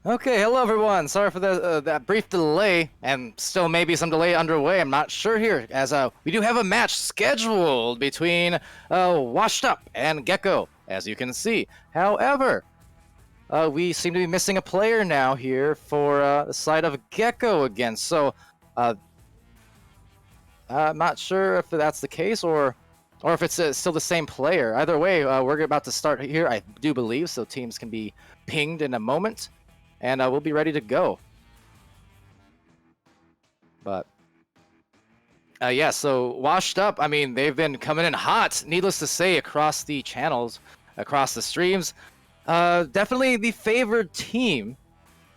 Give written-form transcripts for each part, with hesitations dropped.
Okay, hello everyone. Sorry for that brief delay, and still maybe some delay underway. I'm not sure here, as we do have a match scheduled between Washed Up and Gecko, as you can see. However, we seem to be missing a player now here for the side of Gecko again. So, I'm not sure if that's the case or if it's still the same player. Either way, we're about to start here, I do believe, so teams can be pinged in a moment. And we'll be ready to go. But yeah, so Washed Up, I mean, they've been coming in hot, needless to say, across the channels, across the streams. Definitely the favored team,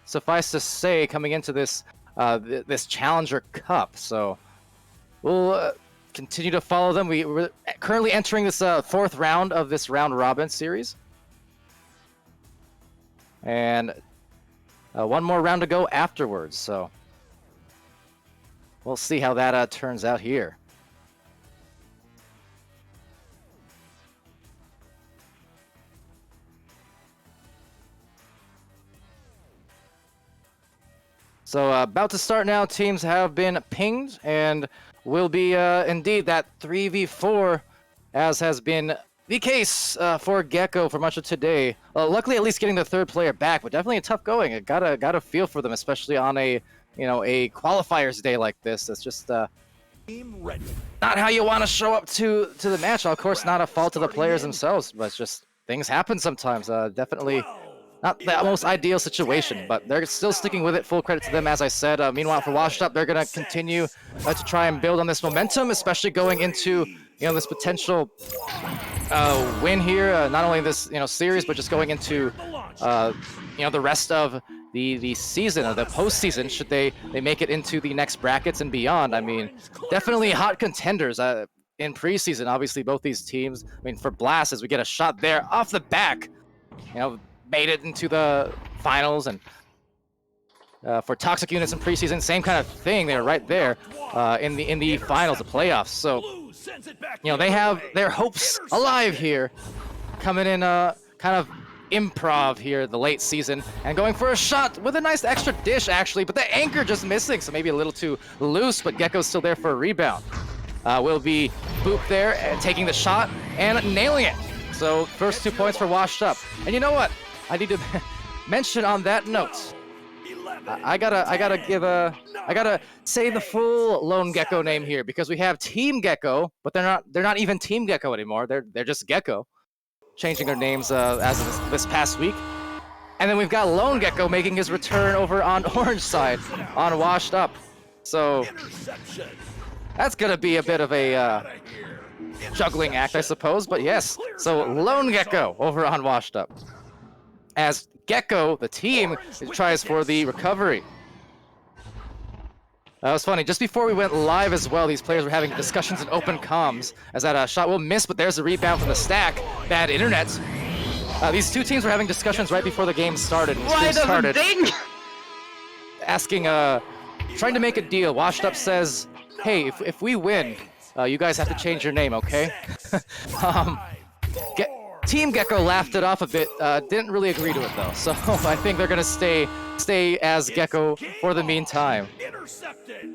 suffice to say, coming into this this Challenger Cup. So we'll continue to follow them. We're currently entering this fourth round of this round robin series. And one more round to go afterwards, so we'll see how that turns out here. So about to start now. Teams have been pinged, and will be indeed that 3v4, as has been the case for Gecko for much of today. Luckily, at least getting the third player back, but definitely a tough going. I gotta feel for them, especially on a a qualifiers day like this. It's just not how you want to show up to the match. Of course, not a fault of the players themselves, but it's just things happen sometimes. Definitely not the most ideal situation, but they're still sticking with it. Full credit to them, as I said. Meanwhile, for Washed Up, they're gonna continue to try and build on this momentum, especially going into this potential win here, not only this series, but just going into the rest of the season, or the postseason, should they make it into the next brackets and beyond. I mean, definitely hot contenders in preseason. Obviously, both these teams. I mean, for Blast, as we get a shot there off the back, made it into the finals, and for Toxic Units in preseason, same kind of thing. They're right there in the finals, the playoffs. So they have their hopes alive here, coming in kind of improv here the late season, and going for a shot with a nice extra dish actually, but the anchor just missing, so maybe a little too loose, but Gecko's still there for a rebound. Will be Boop there and taking the shot and nailing it. So first 2 points for Washed Up. And you know what? I need to mention on that note, I gotta say the full Lone Gecko name here, because we have Team Gecko, but they're not even Team Gecko anymore. They're just Gecko, changing their names as of this past week. And then we've got Lone Gecko making his return over on Orange side on Washed Up. So that's gonna be a bit of a juggling act, I suppose. But yes, so Lone Gecko over on Washed Up, as Gecko, the team, tries for the recovery. That was funny. Just before we went live as well, these players were having discussions in open comms, as that shot will miss, but there's a rebound from the stack. Bad internet. These two teams were having discussions right before the game started. Asking, trying to make a deal. Washed Up says, hey, if we win, you guys have to change your name, okay? Team Gecko laughed it off a bit, didn't really agree to it though, so I think they're gonna stay as Gecko for the meantime.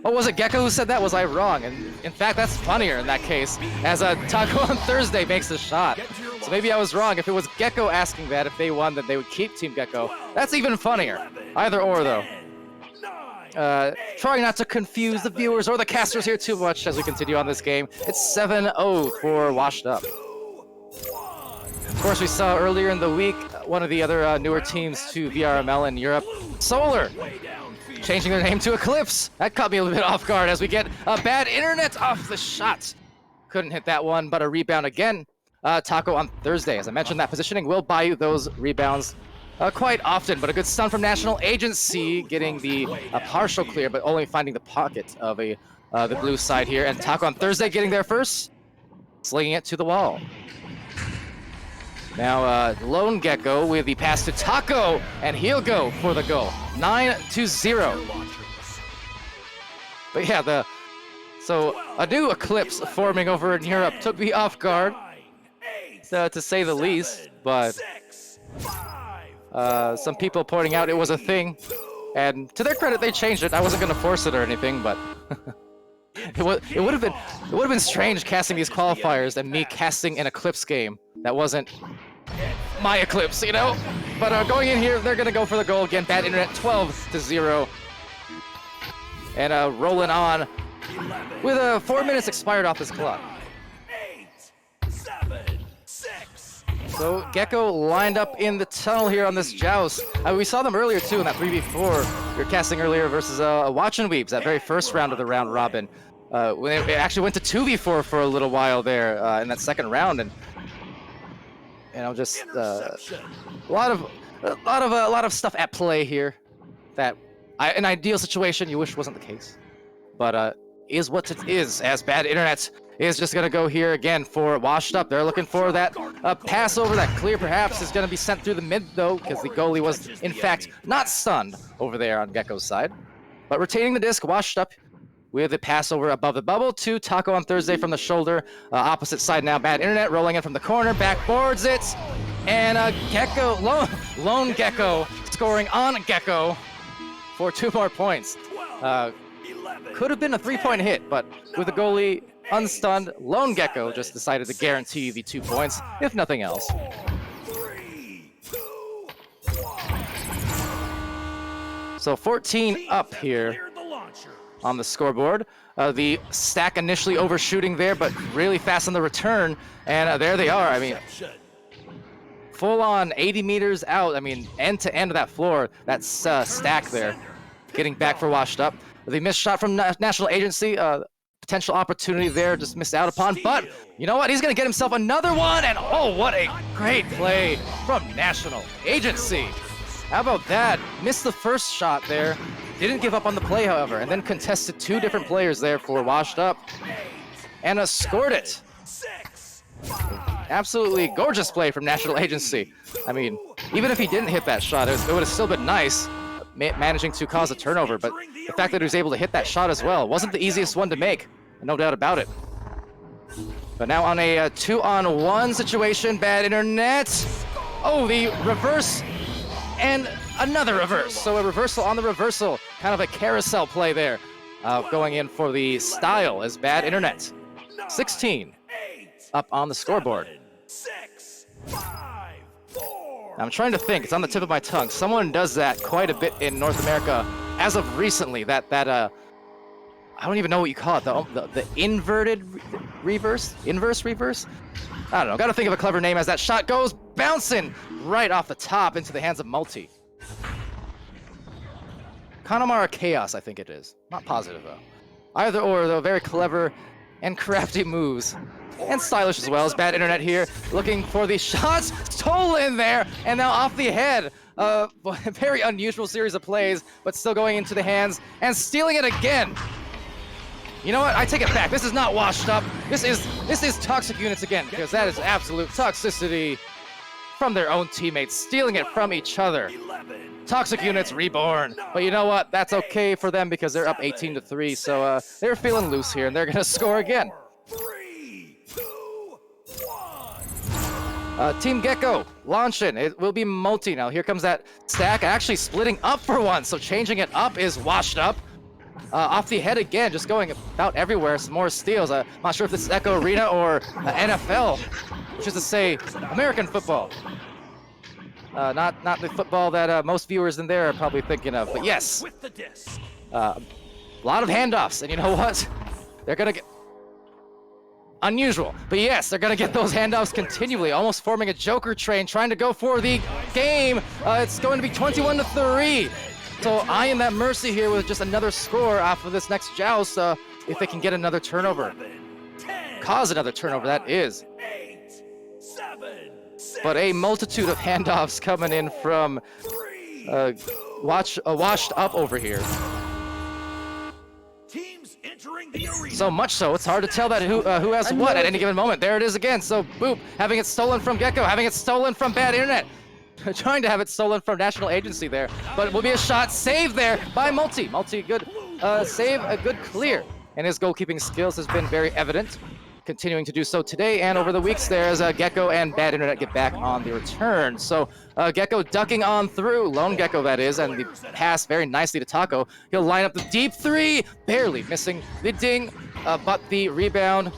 Oh, was it Gecko who said that? Was I wrong? And in fact, that's funnier in that case, as Taco on Thursday makes the shot. So maybe I was wrong. If it was Gecko asking that, if they won, then they would keep Team Gecko. That's even funnier. Either or though. Trying not to confuse the viewers or the casters here too much as we continue on this game. It's 7-0 for Washed Up. Of course, we saw earlier in the week one of the other newer teams to VRML in Europe, Solar, changing their name to Eclipse. That caught me a little bit off guard as we get a bad internet off the shot. Couldn't hit that one, but a rebound again. Taco on Thursday. As I mentioned, that positioning will buy you those rebounds quite often, but a good stun from National Agency, getting the partial clear, but only finding the pocket of the blue side here. And Taco on Thursday getting there first, slinging it to the wall. Now, Lone Gecko with the pass to Taco, and he'll go for the goal. 9-0. But yeah, so a new Eclipse forming over in Europe took me off guard, to say the least, but Some people pointing out it was a thing, and to their credit, they changed it. I wasn't gonna force it or anything, but it would have been strange casting these qualifiers and me casting an Eclipse game that wasn't my Eclipse, you know. But going in here, they're gonna go for the goal again. Bad internet, 12-0, and rolling on with 4 minutes expired off this clock. So Gecko lined up in the tunnel here on this joust. We saw them earlier too in that 3v4 we were casting earlier versus Watch and Weebs, that very first round of the round robin. When it actually went to 2v4 for a little while there in that second round, and you know, just a lot of stuff at play here. That an ideal situation you wish wasn't the case, but is what it is. As Bad Internet is just going to go here again for Washed Up. They're looking for that pass over. That clear perhaps is going to be sent through the mid though, because the goalie was in fact not stunned over there on Gecko's side. But retaining the disc, Washed Up with the pass over above the bubble to Taco on Thursday from the shoulder. Opposite side now, Bad Internet rolling in from the corner, backboards it. And Gecko, lone Gecko scoring on Gecko for 2 more points. Could have been a 3-point hit, but with the goalie unstunned, lone Gecko just decided to guarantee the 2 points, if nothing else. So 14 up here on the scoreboard. The stack initially overshooting there, but really fast on the return, and there they are. I mean, full on 80 meters out. I mean, end to end of that floor. That's stack there, getting back for Washed Up. The missed shot from National Agency, potential opportunity there, just missed out upon. But you know what? He's going to get himself another one. And oh, what a great play from National Agency. How about that? Missed the first shot there. Didn't give up on the play, however, and then contested 2 different players there for Washed Up. And scored it. Absolutely gorgeous play from National Agency. I mean, even if he didn't hit that shot, it would have still been nice, managing to cause a turnover, but the fact that he was able to hit that shot as well wasn't the easiest one to make, no doubt about it. But now on a 2-on-1 situation, Bad Internet. Oh, the reverse and another reverse. So a reversal on the reversal, kind of a carousel play there, going in for the style as Bad Internet. 16 up on the scoreboard. I'm trying to think. It's on the tip of my tongue. Someone does that quite a bit in North America as of recently. That I don't even know what you call it. The inverted reverse? Inverse reverse? I don't know. Got to think of a clever name as that shot goes bouncing right off the top into the hands of Multi. Connemara Chaos, I think it is. Not positive though. Either or though, very clever and crafty moves. And stylish as well as Bad Internet here, looking for the shots, stolen there, and now off the head. Very unusual series of plays, but still going into the hands and stealing it again. You know what? I take it back. This is not Washed Up. This is Toxic Units again, because that is absolute toxicity from their own teammates, stealing it from each other. Toxic Units reborn. But you know what? That's okay for them because they're up 18-3, so they're feeling loose here, and they're gonna score again. Team Gecko launching. It will be Multi now. Here comes that stack, actually splitting up for one. So changing it up is Washed Up. Off the head again, just going about everywhere. Some more steals. I'm not sure if this is Echo Arena or NFL, which is to say American football. Not the football that most viewers in there are probably thinking of. But yes, a lot of handoffs. And you know what? They're going to get... Unusual, but yes, they're gonna get those handoffs continually, almost forming a Joker train, trying to go for the game. It's going to be 21-3. So I am at mercy here with just another score off of this next joust, if they can get another turnover. Cause another turnover, that is. But a multitude of handoffs coming in from Washed Up over here. So much so, it's hard to tell that who has what at any given moment. There it is again. So, boop, having it stolen from Gecko, having it stolen from Bad Internet. Trying to have it stolen from National Agency there. But it will be a shot saved there by Multi. Multi, good save, a good clear. And his goalkeeping skills has been very evident, continuing to do so today and over the weeks there as Gecko and Bad Internet get back on the return. So Gecko ducking on through, Lone Gecko that is, and the pass very nicely to Taco. He'll line up the deep three, barely missing the ding, but the rebound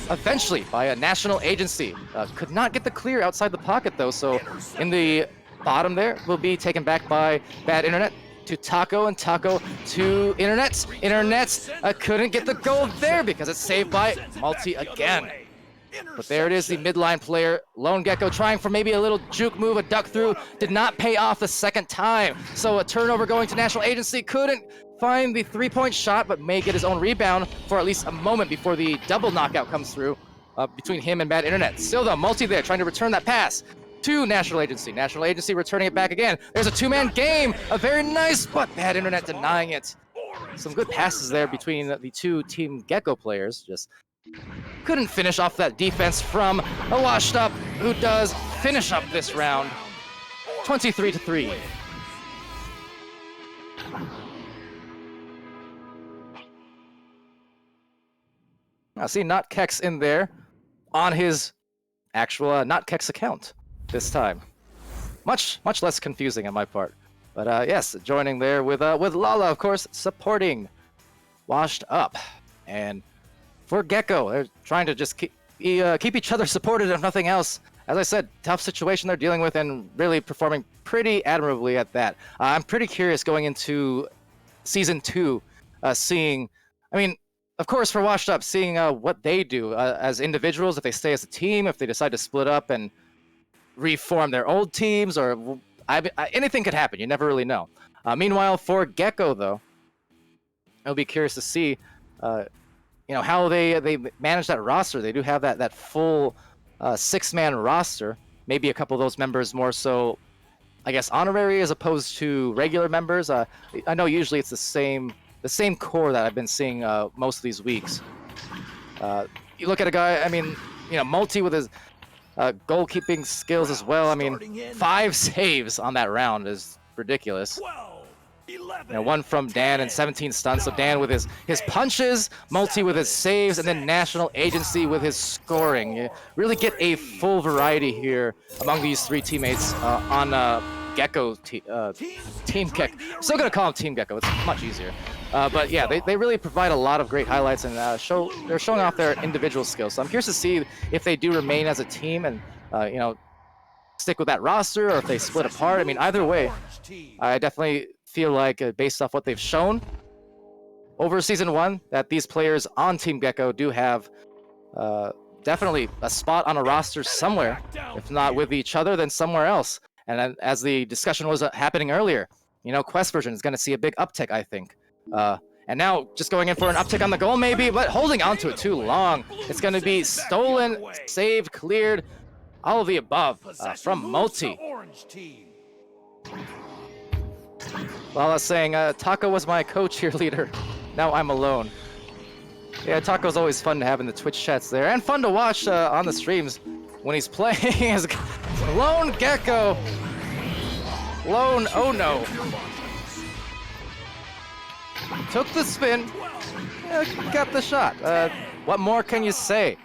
eventually by a national agency. Could not get the clear outside the pocket though, so in the bottom there will be taken back by Bad Internet to Taco, and Taco to Internet. Internet couldn't get the goal there because it's saved by Multi again. But there it is, the midline player, Lone Gecko, trying for maybe a little juke move, a duck through, did not pay off the second time. So a turnover going to National Agency, couldn't find the three-point shot, but may get his own rebound for at least a moment before the double knockout comes through between him and Bad Internet. Still though, Multi there trying to return that pass to National Agency. National Agency returning it back again. There's a two-man game, a very nice, but Bad Internet denying it. Some good passes there between the two Team Gecko players. Just couldn't finish off that defense from a washed up who does finish up this round. 23-3. I see Not Kex in there on his actual Not Kex account this time. Much less confusing on my part. But yes, joining there with Lala, of course, supporting Washed Up. And for Gecko, they're trying to just keep each other supported if nothing else. As I said, tough situation they're dealing with and really performing pretty admirably at that. I'm pretty curious going into Season 2, seeing, I mean, of course, for Washed Up, seeing what they do as individuals, if they stay as a team, if they decide to split up and reform their old teams, or anything could happen. You never really know. Meanwhile, for Gecko, though, I'll be curious to see, how they manage that roster. They do have that full six-man roster. Maybe a couple of those members more so, I guess, honorary as opposed to regular members. I know usually it's the same core that I've been seeing most of these weeks. You look at a guy, I mean, Multi with his goalkeeping skills as well. I mean, 5 saves on that round is ridiculous. 1 from Dan and 17 stunts. So Dan with his punches, Multi with his saves, and then National Agency with his scoring. You really get a full variety here among these 3 teammates on Gecko Team Gecko. I'm still gonna call him Team Gecko. It's much easier. But yeah, they really provide a lot of great highlights and they're showing off their individual skills. So I'm curious to see if they do remain as a team and stick with that roster, or if they split apart. I mean, either way, I definitely feel like based off what they've shown over Season 1, that these players on Team Gecko do have definitely a spot on a roster somewhere. If not with each other, then somewhere else. And as the discussion was happening earlier, Quest version is going to see a big uptick, I think. And now just going in for an uptick on the goal maybe, but holding on to it too long. It's going to be stolen, saved, cleared, all of the above from Multi. Lala saying, Taco was my co-cheerleader. Now I'm alone. Yeah, Taco's always fun to have in the Twitch chats there, and fun to watch on the streams when he's playing as Lone Gecko. Lone, oh no. Took the spin, got the shot. What more can you say?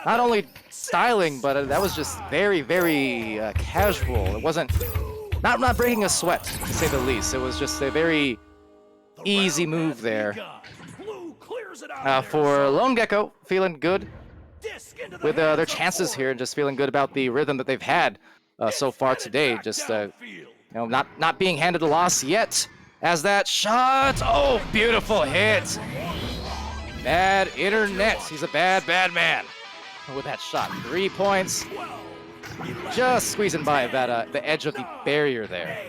Not only styling, but that was just very, very casual. It wasn't, not breaking a sweat, to say the least. It was just a very easy move there. For Lone Gecko, feeling good with their chances here, and just feeling good about the rhythm that they've had so far today. Just not being handed a loss yet. As that shot, oh, beautiful hit. Bad Internet, he's a bad man with that shot. 3 points, just squeezing by that the edge of the barrier there.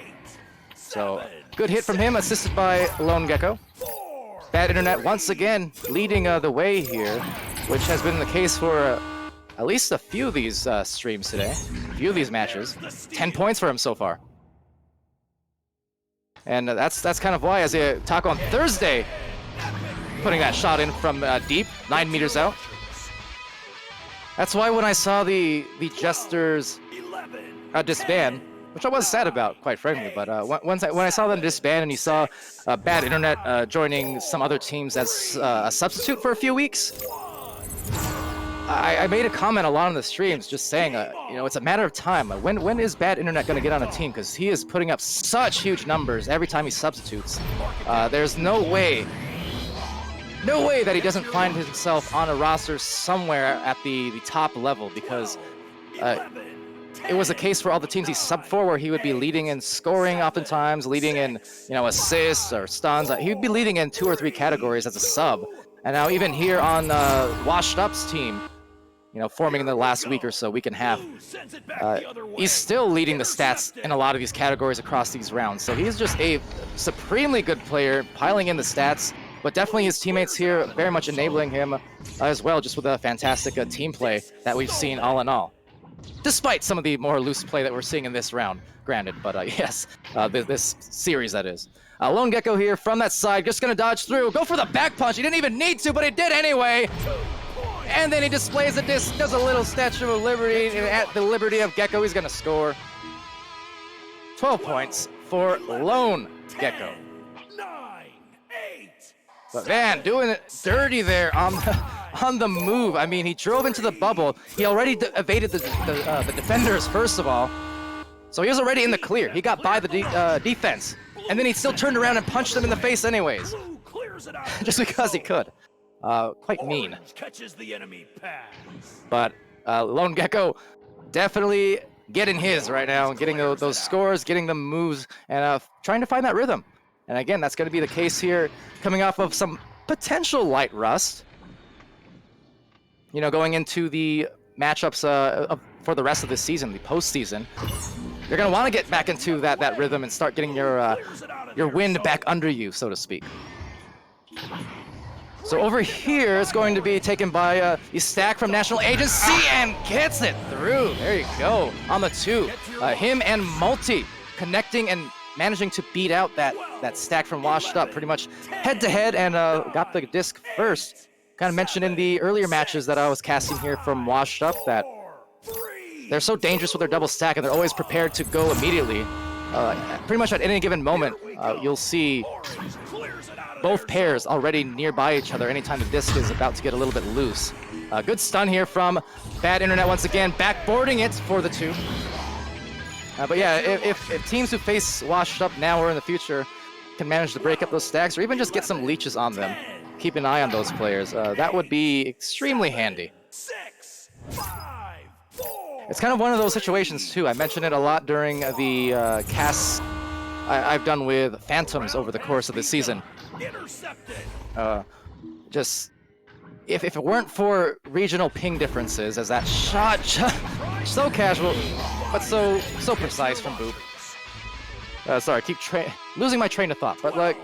So good hit from him, assisted by Lone Gecko. Bad Internet once again leading the way here, which has been the case for at least a few of these streams today, a few of these matches. 10 points for him so far. And that's kind of why, as they talk on Thursday, putting that shot in from deep, 9 meters out. That's why when I saw the Jesters disband, which I was sad about, quite frankly. But when I saw them disband and you saw Bad Internet joining some other teams as a substitute for a few weeks, I made a comment a lot on the streams just saying, you know, it's a matter of time. When is Bad Internet going to get on a team? Because he is putting up such huge numbers every time he substitutes. There's no way that he doesn't find himself on a roster somewhere at the top level, because it was a case for all the teams he subbed for where he would be leading in scoring oftentimes, leading in, you know, assists or stuns. He would be leading in 2 or 3 categories as a sub. And now even here on Washed Up's team, you know, forming in the last week or so, week and a half, he's still leading the stats in a lot of these categories across these rounds. So he's just a supremely good player, piling in the stats, but definitely his teammates here very much enabling him as well, just with a fantastic team play that we've seen all in all. Despite some of the more loose play that we're seeing in this round, granted, but yes, this series that is. Lone Gecko here from that side, just gonna dodge through, go for the back punch. He didn't even need to, but he did anyway. And then he displays the disc, does a little Statue of Liberty, and at the liberty of Gecko, he's gonna score 12 points for Lone Gecko. But man, doing it dirty there on the move. I mean, he drove into the bubble. He already evaded the defenders, first of all. So he was already in the clear. He got by the defense. And then he still turned around and punched them in the face anyways. Just because he could. Quite mean. But Lone Gecko definitely getting his right now. Getting those scores, getting the moves, and trying to find that rhythm. And again, that's going to be the case here, coming off of some potential light rust. You know, going into the matchups for the rest of the season, the postseason, you're going to want to get back into that rhythm and start getting your wind back under you, so to speak. So over here, it's going to be taken by Stack from National Agency and gets it through. There you go, on the 2. Him and Multi connecting and managing to beat out that Stack from Washed Up pretty much head-to-head and got the disc first. Kind of mentioned in the earlier matches that I was casting here from Washed Up that they're so dangerous with their double stack and they're always prepared to go immediately. Pretty much at any given moment, you'll see both pairs already nearby each other anytime the disc is about to get a little bit loose. Good stun here from Bad Internet once again, backboarding it for the 2. But yeah, if teams who face Washed Up now or in the future can manage to break up those stacks or even just get some leeches on them, keep an eye on those players. That would be extremely handy. It's kind of one of those situations too. I mentioned it a lot during the casts I've done with Phantoms over the course of the season. Just if it weren't for regional ping differences, as that shot so casual, but so precise from Boop. Sorry, keep losing my train of thought. But like,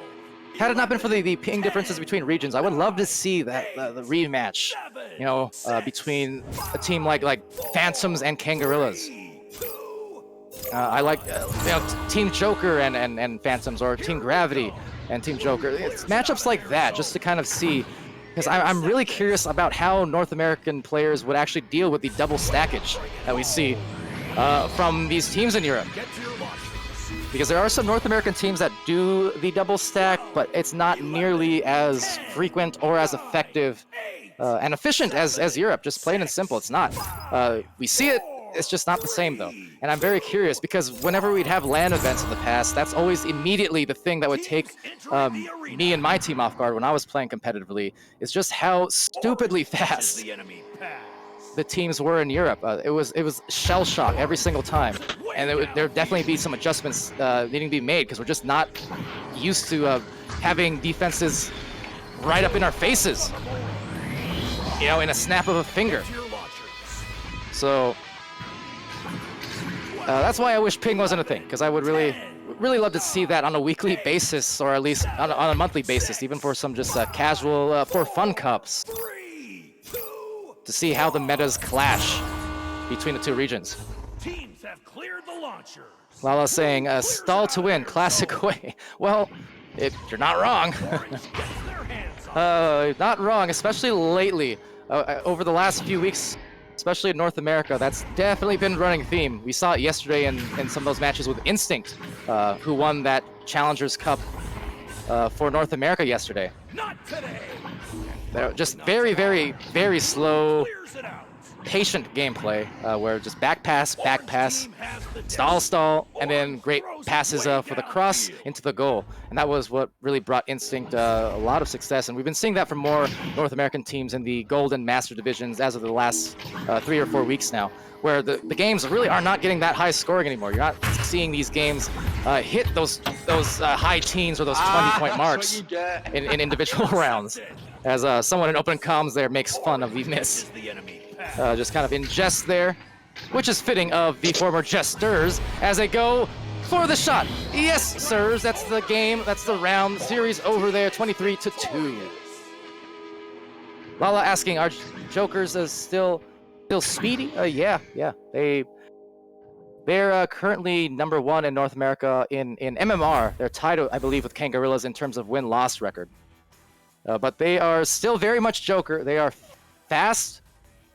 had it not been for the ping differences between regions, I would love to see that the rematch, you know, between a team like Phantoms and Kangarillas. I like you know, Team Joker and Phantoms, or Team Gravity and Team Joker. It's matchups like that, just to kind of see, because I'm really curious about how North American players would actually deal with the double stackage that we see from these teams in Europe. Because there are some North American teams that do the double stack, but it's not nearly as frequent or as effective and efficient as Europe. Just plain and simple, it's not. We see it, it's just not the same though. And I'm very curious because whenever we'd have LAN events in the past, that's always immediately the thing that would take me and my team off guard when I was playing competitively, is just how stupidly fast the teams were in Europe. It was shell shock every single time, and there would definitely be some adjustments needing to be made because we're just not used to having defenses right up in our faces, you know, in a snap of a finger. So that's why I wish ping wasn't a thing, because I would really love to see that on a weekly basis, or at least on a monthly basis, even for some just casual for fun cups, to see how the metas clash between the two regions. Teams have cleared the launchers. Lala saying, stall to win, classic way. Well, you're not wrong. Not wrong, especially lately. Over the last few weeks, especially in North America, that's definitely been running theme. We saw it yesterday in some of those matches with Instinct, who won that Challengers Cup for North America yesterday. Not today. They're just very, very, very slow, Clears it out. patient gameplay, where just back pass, stall, and then great passes for the cross into the goal. And that was what really brought Instinct a lot of success. And we've been seeing that from more North American teams in the Gold and Master divisions as of the last 3 or 4 weeks now, where the games really are not getting that high scoring anymore. You're not seeing these games hit those high teens or those 20-point marks in individual rounds. As someone in open comms there makes fun of the miss. Just kind of in jest there, which is fitting of the former jesters as they go for the shot. Yes, sirs, that's the game, that's the round. Series over there, 23-2. Lala asking, are Jokers still speedy? Yeah. They're currently #1 in North America in MMR. They're tied, I believe, with Kangarillas in terms of win-loss record. But they are still very much Joker. They are fast.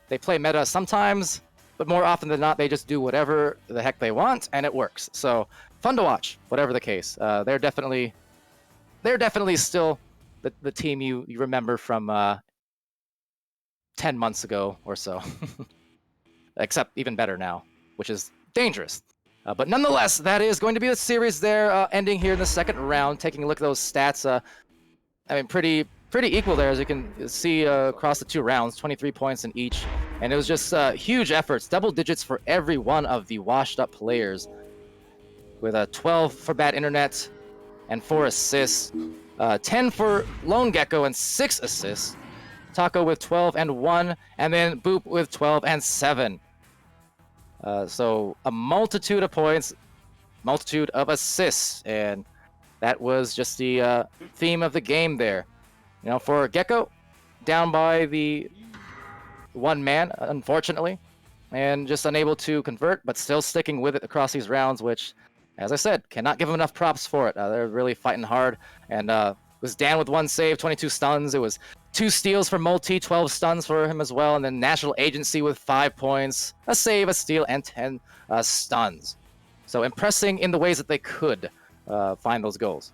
They play meta sometimes, but more often than not, they just do whatever the heck they want, and it works. So fun to watch, whatever the case. They're definitely still the team you remember from 10 months ago or so. Except even better now, which is dangerous. But nonetheless, that is going to be the series there, ending here in the second round. Taking a look at those stats, I mean, pretty equal there, as you can see across the 2 rounds, 23 points in each. And it was just huge efforts, double digits for every one of the washed up players, with 12 for Bad Internet and 4 assists, 10 for Lone Gecko and 6 assists, Taco with 12 and 1, and then Boop with 12 and 7. So a multitude of points, multitude of assists, and that was just the theme of the game there. You know, for Gecko, down by the 1 man, unfortunately, and just unable to convert, but still sticking with it across these rounds, which, as I said, cannot give them enough props for it. They're really fighting hard, and it was Dan with 1 save, 22 stuns. It was 2 steals for Multi, 12 stuns for him as well, and then National Agency with 5 points, a save, a steal, and 10 stuns. So impressing in the ways that they could find those goals.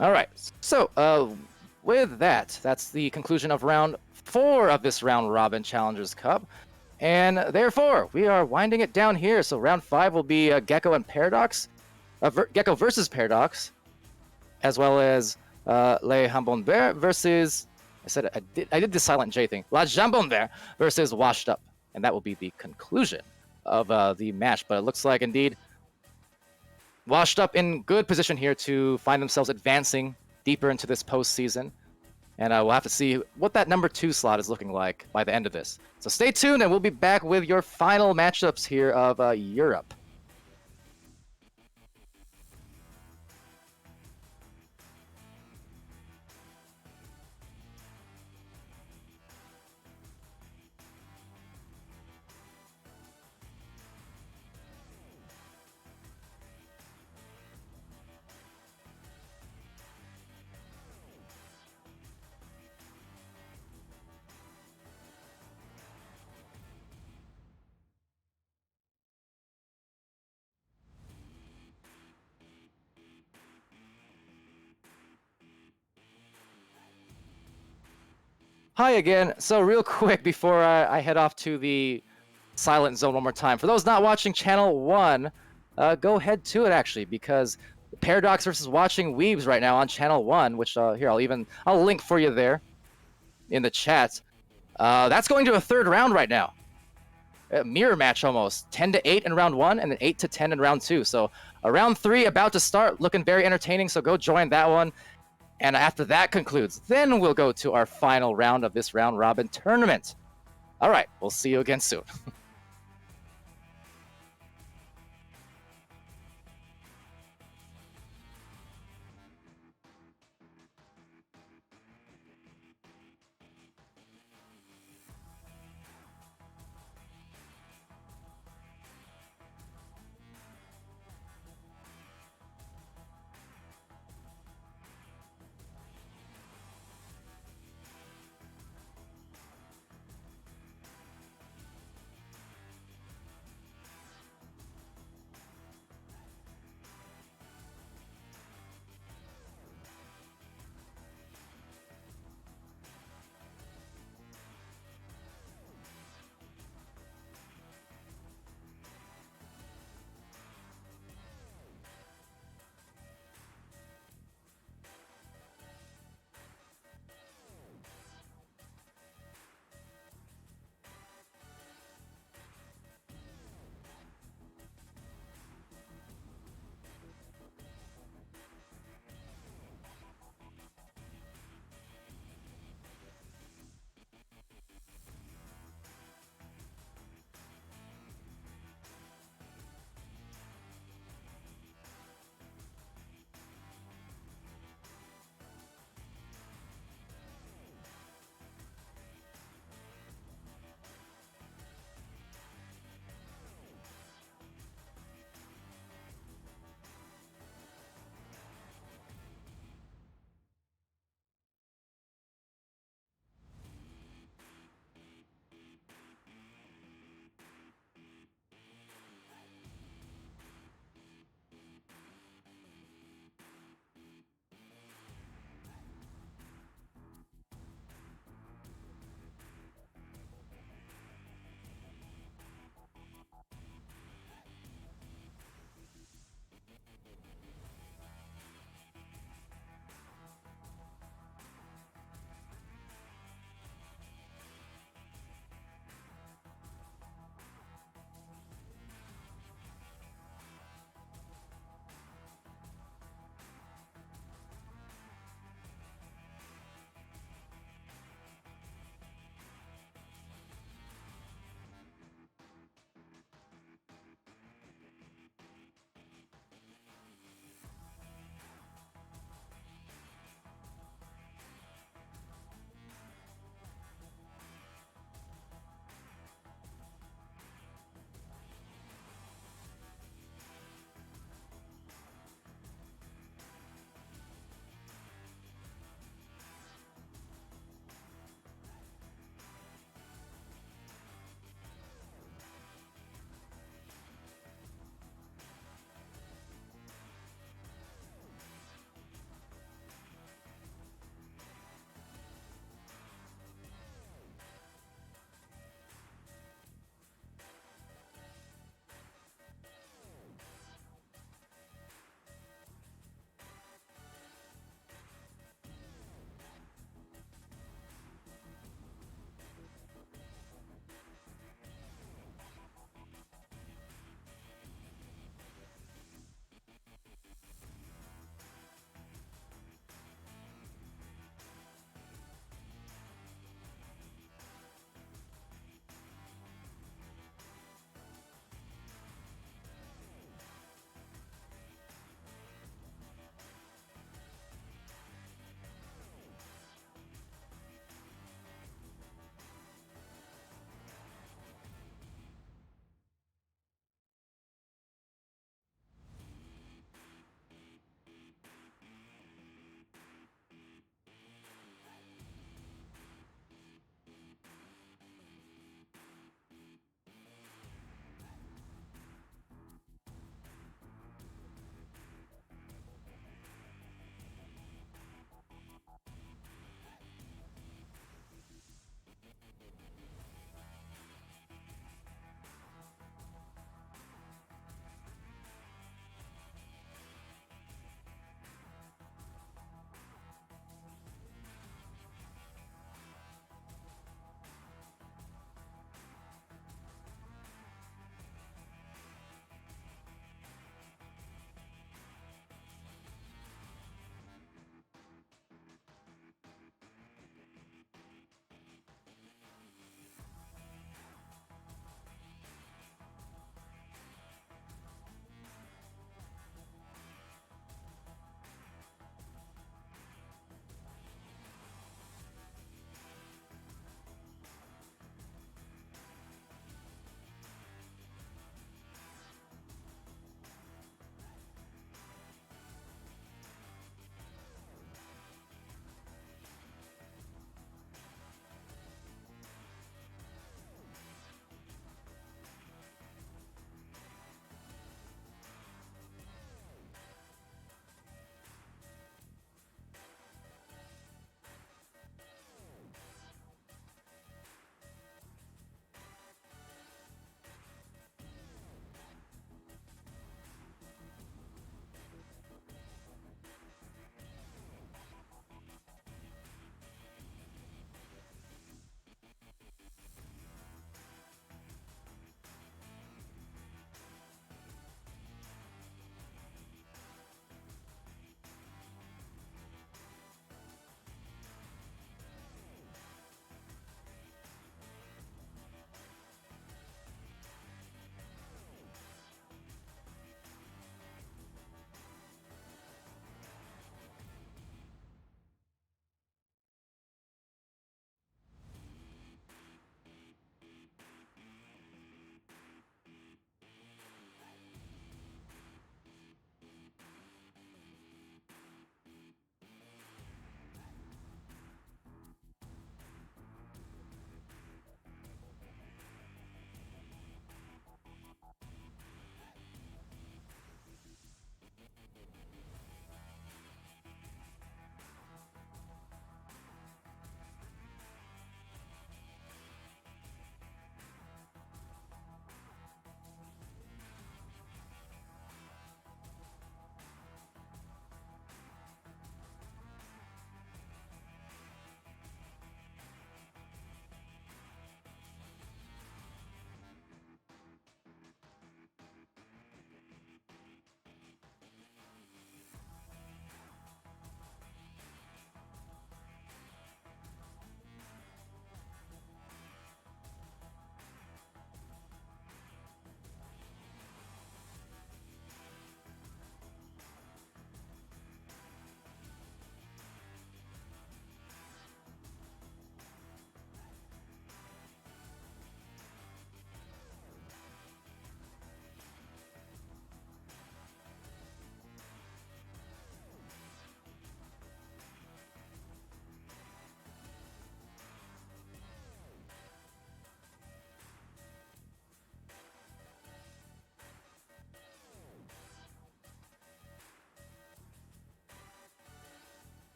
All right, so with that, that's the conclusion of round 4 of this round robin Challengers Cup, and therefore we are winding it down here. So round 5 will be Gecko and Paradox, Gecko versus Paradox, as well as Le Jambon versus, I did the silent J thing, La Jambon versus Washed Up, and that will be the conclusion of the match. But it looks like indeed Washed Up in good position here to find themselves advancing deeper into this postseason. And we'll have to see what that #2 slot is looking like by the end of this. So stay tuned, and we'll be back with your final matchups here of Europe. Hi again. So real quick before I head off to the silent zone one more time, for those not watching Channel 1, go head to it actually, because Paradox versus Watching Weebs right now on Channel 1, which here I'll link for you there in the chat. That's going to a 3rd round right now. A mirror match almost. 10-8 in round 1 and then 8-10 in round 2. So round 3 about to start, looking very entertaining, so go join that one. And after that concludes, then we'll go to our final round of this round robin tournament. All right, we'll see you again soon.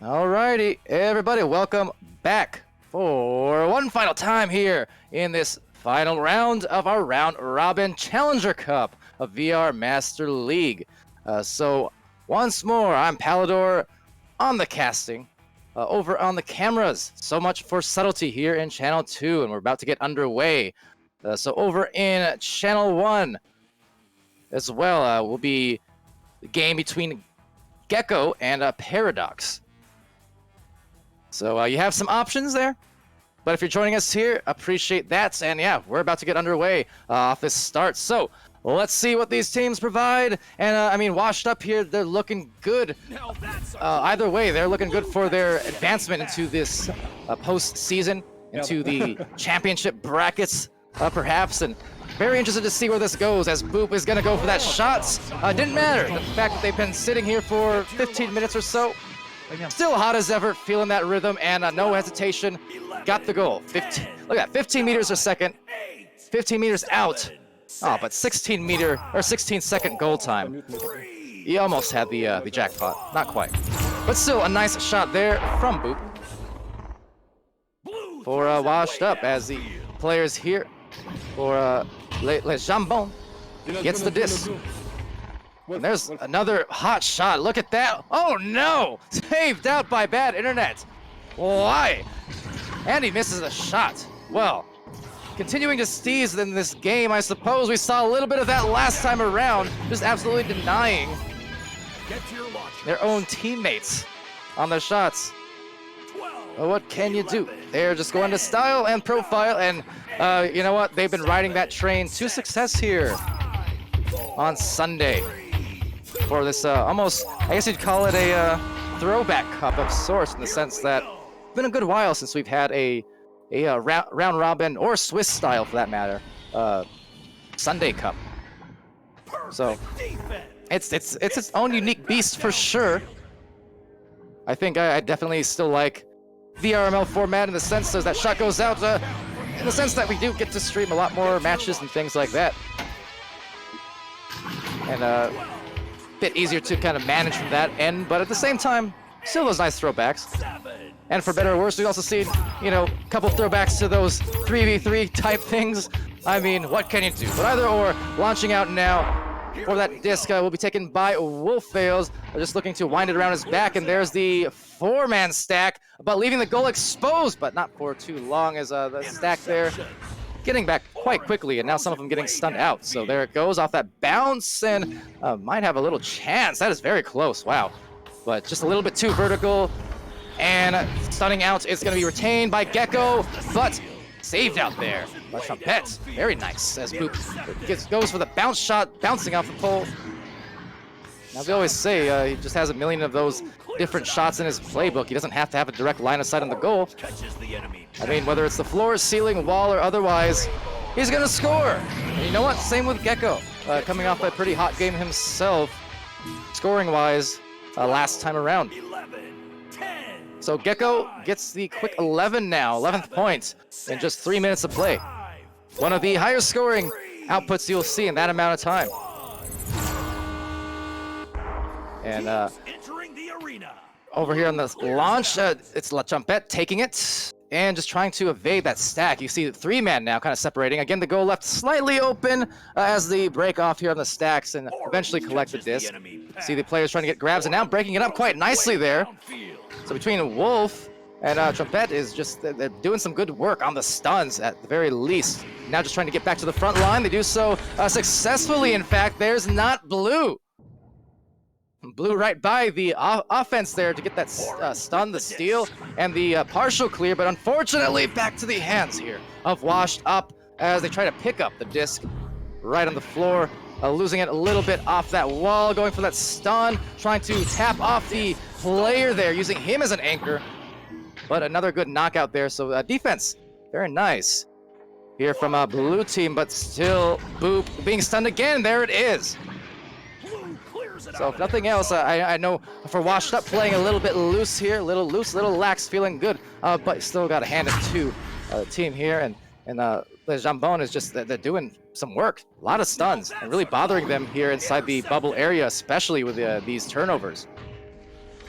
Alrighty, everybody, welcome back for one final time here in this final round of our Round Robin Challenger Cup of VR Master League. So once more, I'm Palidore on the casting, over on the cameras. So much for subtlety here in Channel 2, and we're about to get underway. So over in Channel 1 as well will be the game between Gecko and Paradox. So you have some options there, but if you're joining us here, appreciate that. And yeah, we're about to get underway off this start. So let's see what these teams provide. And I mean, Washed Up here, they're looking good. Either way, they're looking good for their advancement into this post-season, into the championship brackets, perhaps. And very interested to see where this goes, as Boop is going to go for that shot. Didn't matter. The fact that they've been sitting here for 15 minutes or so. Still hot as ever, feeling that rhythm, and no hesitation, got the goal. 15, look at that, 15 meters a second, 15 meters out. Oh, but 16-second goal time. He almost had the jackpot, not quite. But still, a nice shot there from Boop. For Washed Up, as the players here for Le Jambon gets the disc. And there's another hot shot. Look at that. Oh no! Saved out by bad internet. Why? And he misses a shot. Well, continuing to steeze in this game, I suppose we saw a little bit of that last time around, just absolutely denying their own teammates on their shots. Well, what can you do? They're just going to style and profile, and you know what? They've been riding that train to success here on Sunday. For this almost, I guess you'd call it a throwback cup of sorts, in the sense that it's been a good while since we've had a round robin, or Swiss style for that matter, Sunday cup. So it's its own unique beast for sure. I think I definitely still like VRML format in the sense as that shot goes out, in the sense that we do get to stream a lot more matches and things like that. And bit easier to kind of manage from that end, but at the same time, still those nice throwbacks. And for better or worse, we've also seen, you know, a couple throwbacks to those 3v3 type things. I mean, what can you do? But either or, launching out now for that disc will be taken by Wolffails. Just looking to wind it around his back, and there's the four-man stack, but leaving the goal exposed, but not for too long, as the stack there getting back quite quickly, and now some of them getting stunned out. So there it goes off that bounce, and might have a little chance. That is very close, wow. But just a little bit too vertical, and stunning out is going to be retained by Gecko, but saved out there by Trumpet. Very nice, as Boop goes for the bounce shot, bouncing off the pole. Now, we always say he just has a million of those different shots in his playbook. He doesn't have to have a direct line of sight on the goal. I mean, whether it's the floor, ceiling, wall, or otherwise, he's going to score. And you know what? Same with Gecko. Coming off a pretty hot game himself, scoring-wise, last time around. So Gecko gets the quick 11 now, 11th point in just 3 minutes of play. One of the higher scoring outputs you'll see in that amount of time. And over here on the launch, it's La Champette taking it and just trying to evade that stack. You see the three-man now kind of separating. Again, the goal left slightly open as the break off here on the stacks and eventually collect the disc. See the players trying to get grabs and now breaking it up quite nicely there. So between Wolf and Trumpet is just, they're doing some good work on the stuns at the very least. Now just trying to get back to the front line. They do so successfully, in fact. There's not Blue. Blew right by the offense there to get that stun, the steal, and the partial clear, but unfortunately back to the hands here of Washed Up as they try to pick up the disc right on the floor, losing it a little bit off that wall, going for that stun, trying to tap off the player there, using him as an anchor, but another good knockout there. So defense, very nice here from Blue team, but still Boop being stunned again. There it is. So if nothing else, I know for Washed Up playing a little bit loose here, little lax, feeling good, but still got to hand it to the team here. And the Jambon is just, they're doing some work, a lot of stuns, and really bothering them here inside the bubble area, especially with these turnovers.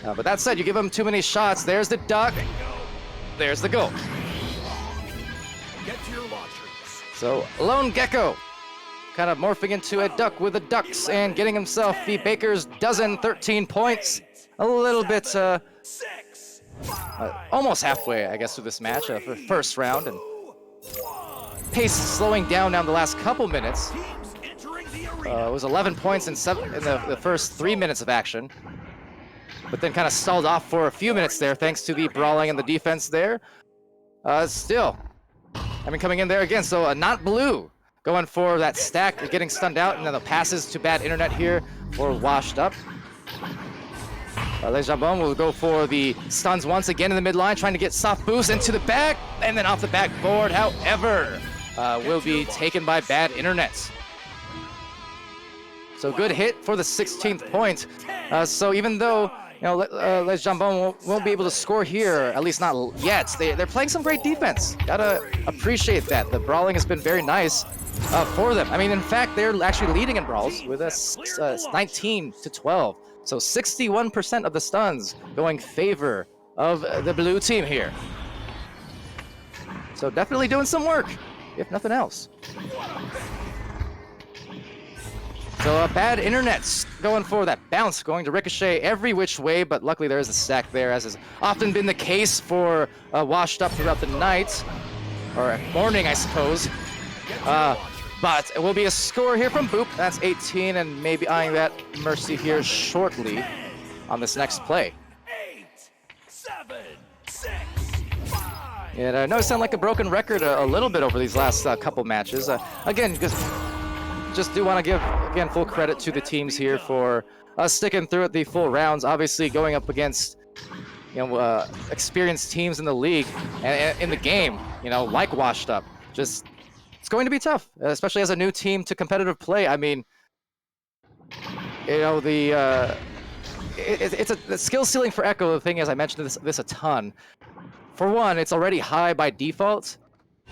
But that said, you give him too many shots. There's the duck. There's the goal. Get to your launchers. So Lone Gecko kind of morphing into a duck with the ducks and getting himself the Baker's dozen, 13 points. A little bit, 6, 5, almost halfway, I guess, through this match for the first round. And 1. pace slowing down the last couple minutes. Teams entering the arena. It was 11 points in the first 3 minutes of action. But then kind of stalled off for a few minutes there, thanks to the brawling and the defense there. Still, I mean, coming in there again, so not blue. Going for that stack, getting stunned out, and then the passes to bad internet here for washed up. Les Jambon will go for the stuns once again in the midline, trying to get soft boost into the back, and then off the backboard. However, will be taken by bad internet. So good hit for the 16th point. So even though Les Jambon won't be able to score here, at least not yet, they're playing some great defense. Gotta appreciate that. The brawling has been very nice for them. I mean, in fact, they're actually leading in brawls with a 19-12. So 61% of the stuns going favor of the blue team here. So definitely doing some work, if nothing else. So bad internet's going for that bounce, going to ricochet every which way, but luckily there is a stack there, as has often been the case for washed up throughout the night, or morning, I suppose. But it will be a score here from Boop. That's 18, and maybe eyeing that mercy here shortly on this next play. 8, 7, 6, 5. And I know it sounded like a broken record a little bit over these last couple matches. Again, just do want to give, again, full credit to the teams here for sticking through it the full rounds. Obviously, going up against experienced teams in the league and in the game, like washed up. Just it's going to be tough, especially as a new team to competitive play. I mean, the skill ceiling for Echo. The thing is, I mentioned this a ton. For one, it's already high by default.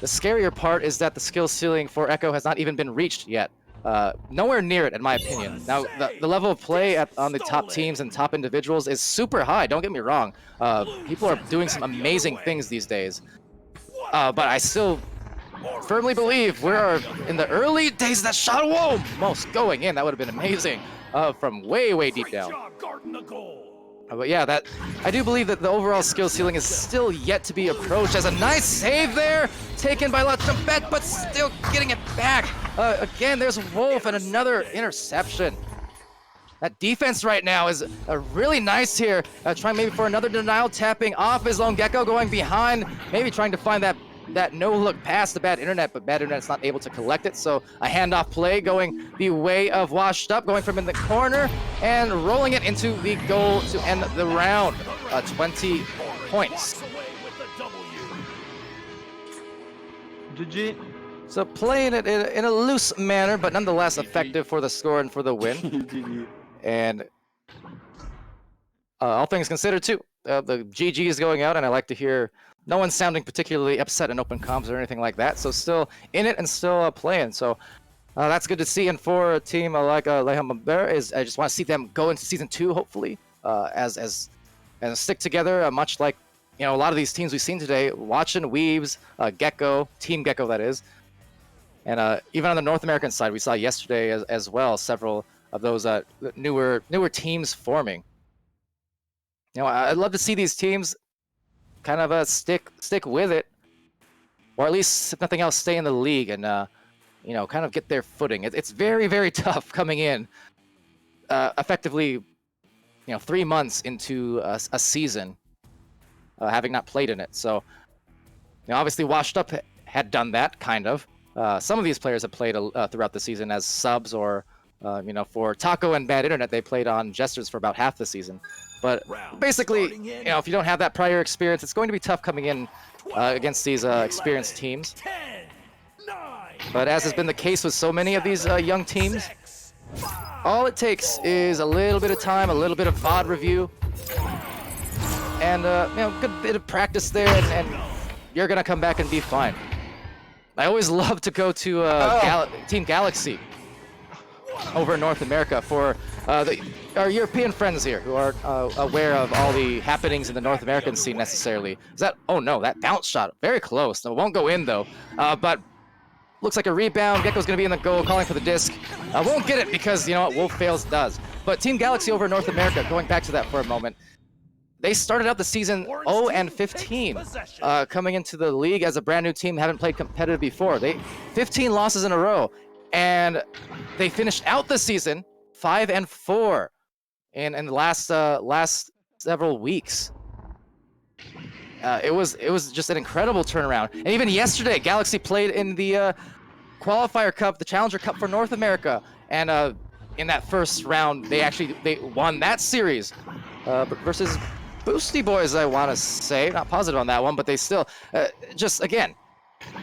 The scarier part is that the skill ceiling for Echo has not even been reached yet. Nowhere near it, in my opinion. Now, the level of play on the top teams and top individuals is super high. Don't get me wrong. People are doing some amazing things these days. But I still firmly believe we're in the early days of that shot. Whoa! Most going in. That would have been amazing from way, way deep down. But yeah, I do believe that the overall skill ceiling is still yet to be approached. As a nice save there, taken by La Trompette, but still getting it back. Again, there's Wolf and another interception. That defense right now is really nice here. Trying maybe for another denial, tapping off his Lone Gecko, going behind, maybe trying to find that no-look pass to bad internet, but bad internet's not able to collect it. So a handoff play going the way of washed up, going from in the corner and rolling it into the goal to end the round. 20 points. GG. So playing it in a loose manner, but nonetheless effective for the score and for the win. GG. And all things considered too, the GG is going out, and I like to hear no one's sounding particularly upset in open comms or anything like that. So still in it and still playing. So that's good to see. And for a team like Les Jambon, I just want to see them go into season 2, hopefully, as stick together, much like a lot of these teams we've seen today. Watching Weaves, Gecko, Team Gecko, that is, and even on the North American side, we saw yesterday as well several of those newer teams forming. I'd love to see these teams kind of stick with it, or at least if nothing else, stay in the league and kind of get their footing. It's very, very tough coming in effectively 3 months into a season, having not played in it. So obviously washed up had done that kind of. Some of these players have played throughout the season as subs, or for Taco and Bad Internet, they played on Jesters for about half the season. But basically, if you don't have that prior experience, it's going to be tough coming in against these experienced teams. But as has been the case with so many of these young teams, all it takes is a little bit of time, a little bit of VOD review, and good bit of practice there, and you're gonna come back and be fine. I always love to go to Team Galaxy over in North America for our European friends here who aren't aware of all the happenings in the North American scene necessarily. Is that? Oh no, that bounce shot, very close. No, it won't go in though. But looks like a rebound. Gecko's going to be in the goal, calling for the disc. Won't get it because, you know what, Wolf Fails does. But Team Galaxy over in North America, going back to that for a moment, they started out the season 0-15, coming into the league as a brand new team, haven't played competitive before. 15 losses in a row, and they finished out the season 5-4 in the last several weeks. It was just an incredible turnaround. And even yesterday, Galaxy played in the Qualifier Cup, the Challenger Cup for North America, and in that first round, they won that series versus Boosty Boys, I want to say. Not positive on that one, but they still, just again,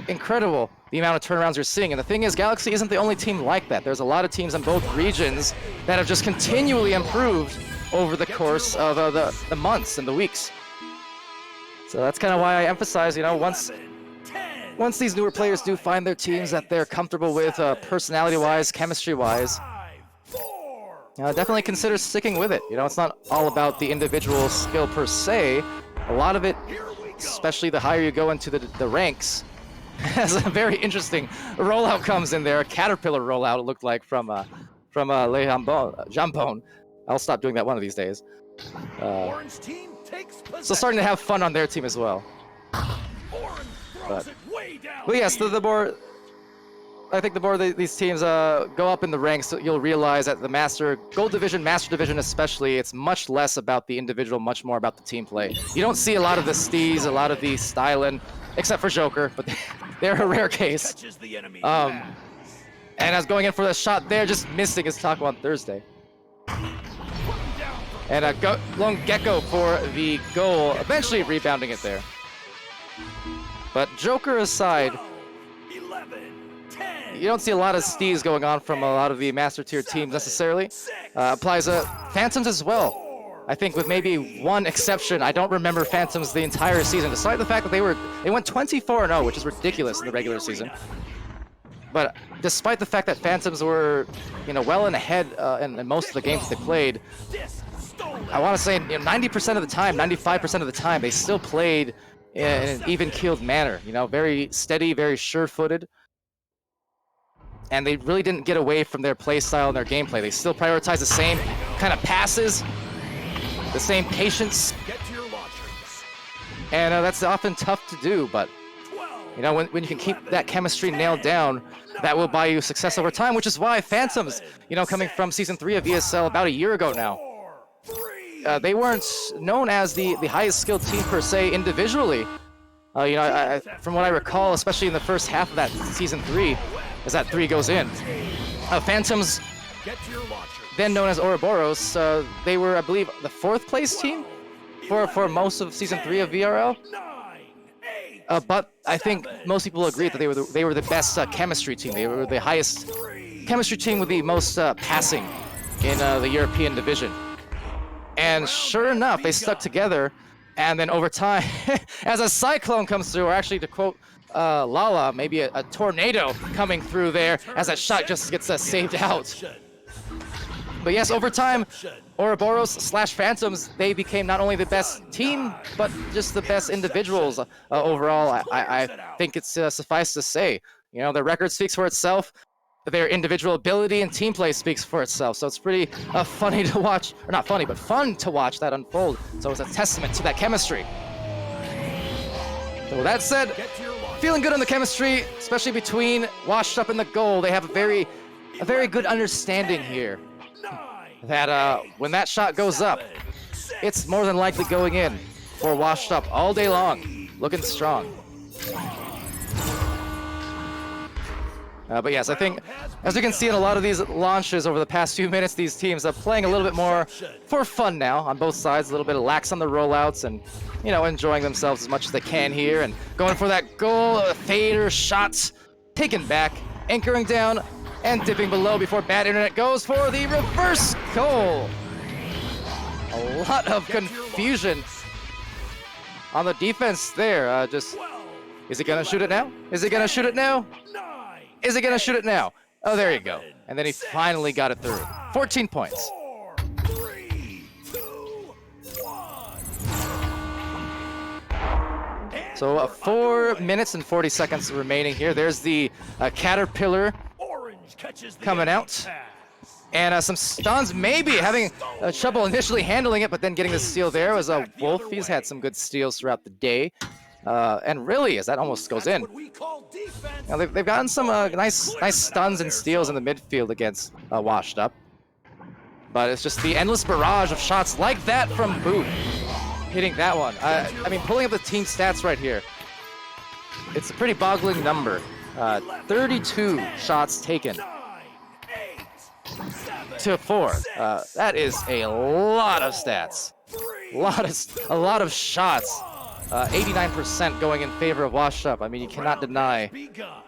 incredible the amount of turnarounds you're seeing. And the thing is, Galaxy isn't the only team like that. There's a lot of teams in both regions that have just continually improved over the course of the months and the weeks. So that's kind of why I emphasize, you know, once these newer players do find their teams that they're comfortable with, personality-wise, chemistry-wise, definitely consider sticking with it. You know, it's not all about the individual skill per se. A lot of it, especially the higher you go into the ranks, has a very interesting rollout comes in there. A caterpillar rollout, it looked like, from Le Jambon. I'll stop doing that one of these days. So starting to have fun on their team as well. But yes, the more I think the more these teams go up in the ranks, you'll realize that the Gold Division, Master Division especially, it's much less about the individual, much more about the team play. You don't see a lot of the Stees, a lot of the Stylen, except for Joker, but they're a rare case. And I was going in for the shot there, just missing his taco on Thursday. And Lone Gecko for the goal, eventually rebounding it there. But Joker aside, you don't see a lot of stees going on from a lot of the Master Tier teams necessarily. Applies Phantoms as well. I think with maybe one exception, I don't remember Phantoms the entire season, despite the fact that they went 24-0, which is ridiculous in the regular season. But despite the fact that Phantoms were, you know, well and ahead in most of the games they played, I want to say, you know, 90% of the time, 95% of the time, they still played in an even-keeled manner. You know, very steady, very sure-footed. And they really didn't get away from their play style and their gameplay. They still prioritize the same kind of passes, the same patience. And that's often tough to do, but you know, when you can keep that chemistry nailed down, that will buy you success over time, which is why Phantoms, you know, coming from Season 3 of ESL about a year ago now, they weren't known as the highest skilled team per se individually. You know, from what I recall, especially in the first half of that Season 3, as that 3 goes in, Phantoms, then known as Ouroboros, they were, I believe, the 4th place team for most of Season 3 of VRL. But I think most people agree that they were the best chemistry team. They were the highest chemistry team with the most passing in the European division. And sure enough, they stuck together. And then over time, as a cyclone comes through, or actually to quote Lala, maybe a tornado coming through there as that shot just gets saved out. But yes, over time, Ouroboros / Phantoms, they became not only the best team, but just the best individuals overall. I think it's suffice to say. You know, their record speaks for itself. Their individual ability and team play speaks for itself. So it's pretty funny to watch, or not funny, but fun to watch that unfold. So it's a testament to that chemistry. So with that said, feeling good on the chemistry, especially between Washed Up and the goal. They have a very good understanding here that when that shot goes up, it's more than likely going in for Washed Up all day long, looking strong. But yes, I think, as you can see in a lot of these launches over the past few minutes, these teams are playing a little bit more for fun now on both sides, a little bit lax on the rollouts and, you know, enjoying themselves as much as they can here and going for that goal, fader, shots, taken back, anchoring down, and dipping below before bad internet goes for the reverse goal. A lot of confusion on the defense there. Is he gonna shoot it now? Is he gonna shoot it now? Is he gonna shoot it now? Oh, there you go. and then he finally got it through. 14 points. 4, 3, 2, 1. So 4 minutes and 40 seconds remaining here. There's the Caterpillar Orange catches the coming out. pass. And some stuns, maybe having trouble initially handling it, but then getting the steal there was a Wolf. He's had some good steals throughout the day. And really, as that almost goes in. What we call defense. Now they've gotten some nice stuns and steals in the midfield against Washed Up. But it's just the endless barrage of shots like that from Boot. Hitting that one. I mean, pulling up the team stats right here. It's a pretty boggling number. 32 shots taken 9, 8, 7, to 4. That is a lot of stats. 3, A lot of shots. 89% going in favor of Washed Up. I mean, you cannot deny begun.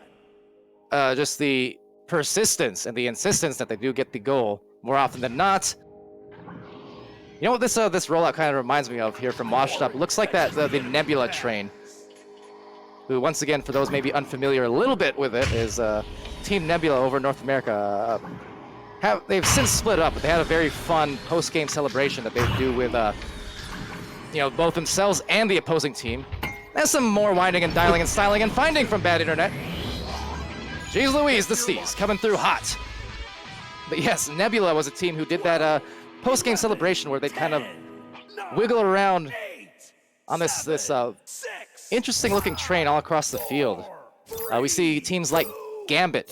just the persistence and the insistence that they do get the goal more often than not. You know what this rollout kind of reminds me of here from Washed Up? It looks like that the Nebula train. Who, once again, for those maybe unfamiliar a little bit with it, is Team Nebula over in North America. They've since split up, but they had a very fun post-game celebration that they do with both themselves and the opposing team. There's some more winding and dialing and styling and finding from bad internet. Jeez Louise, the Steez coming through hot. But yes, Nebula was a team who did that post-game celebration where they'd kind of wiggle around on this interesting-looking train all across the field. We see teams like Gambit,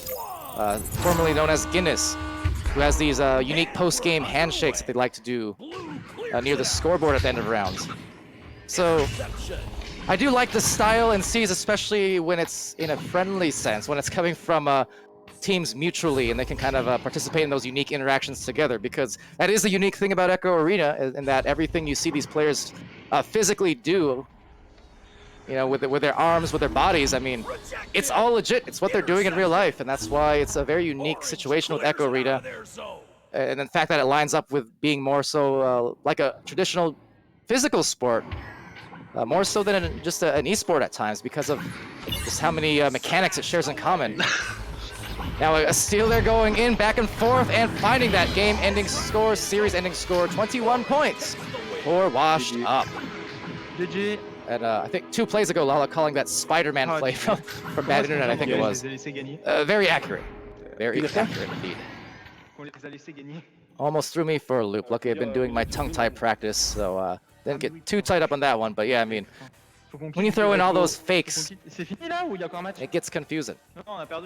formerly known as Guinness, who has these unique post-game handshakes that they'd like to do near the scoreboard at the end of rounds. So I do like the style and C's, especially when it's in a friendly sense, when it's coming from teams mutually and they can kind of participate in those unique interactions together, because that is the unique thing about Echo Arena, in that everything you see these players physically do, with their arms, with their bodies, I mean, it's all legit. It's what they're doing in real life, and that's why it's a very unique situation with Echo Arena. And the fact that it lines up with being more so like a traditional physical sport, more so than just an esport at times, because of just how many mechanics it shares in common. Now a steal there going in, back and forth, and finding that game-ending score, series-ending score, 21 points for Washed Up. GG. And I think 2 plays ago, Lala calling that Spider-Man play from Bad Internet, I think it was. Very accurate. Very accurate indeed. Almost threw me for a loop. Lucky I've been doing my tongue-tie practice, so didn't get too tight up on that one. But yeah, I mean, when you throw in all those fakes, it gets confusing.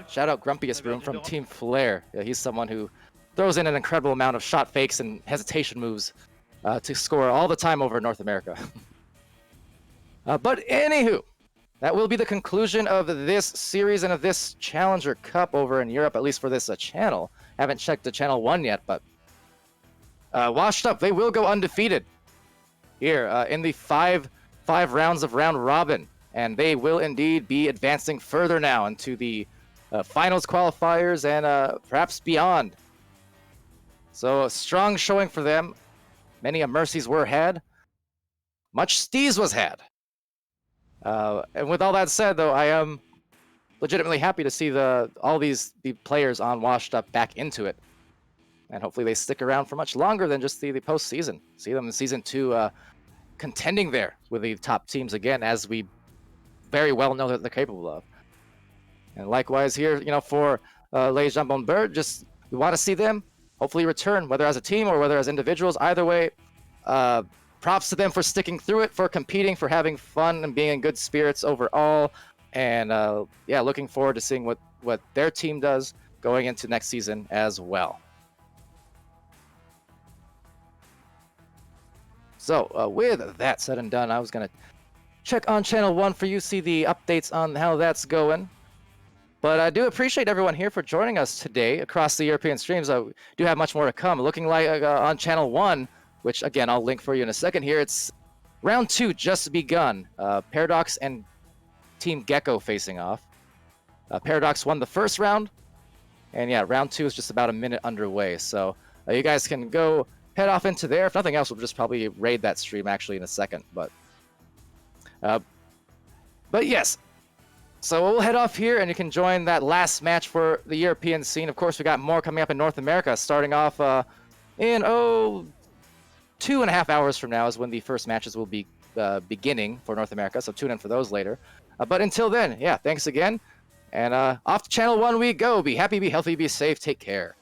Shout out Grumpiest Room from Team Flare. Yeah, he's someone who throws in an incredible amount of shot fakes and hesitation moves to score all the time over in North America. But anywho, that will be the conclusion of this series and of this Challenger Cup over in Europe, at least for this channel. Haven't checked the Channel 1 yet, but Washed Up, they will go undefeated here in the five rounds of round robin, and they will indeed be advancing further now into the finals qualifiers and perhaps beyond. So a strong showing for them. Many a mercies were had. Much steez was had. And with all that said, though, I am legitimately happy to see all the players on Washed Up back into it. And hopefully they stick around for much longer than just the postseason. See them in Season 2 contending there with the top teams again, as we very well know that they're capable of. And likewise here, for Les Jambon Bird, just we want to see them hopefully return, whether as a team or whether as individuals. Either way, props to them for sticking through it, for competing, for having fun and being in good spirits overall. And yeah, looking forward to seeing what their team does going into next season as well. So with that said and done, I was going to check on Channel 1 for you, see the updates on how that's going. But I do appreciate everyone here for joining us today across the European streams. I do have much more to come. Looking like on Channel 1, which again, I'll link for you in a second here, it's round 2 just begun. Paradox and Team Gecko facing off. Paradox won the first round. And yeah, round 2 is just about a minute underway. So you guys can go head off into there. If nothing else, we'll just probably raid that stream actually in a second. But yes, So we'll head off here, and you can join that last match for the European scene. Of course, we got more coming up in North America, starting off in 2.5 hours from now is when the first matches will be beginning for North America. So tune in for those later. But until then, yeah, thanks again. And off to Channel 1 we go. Be happy, be healthy, be safe. Take care.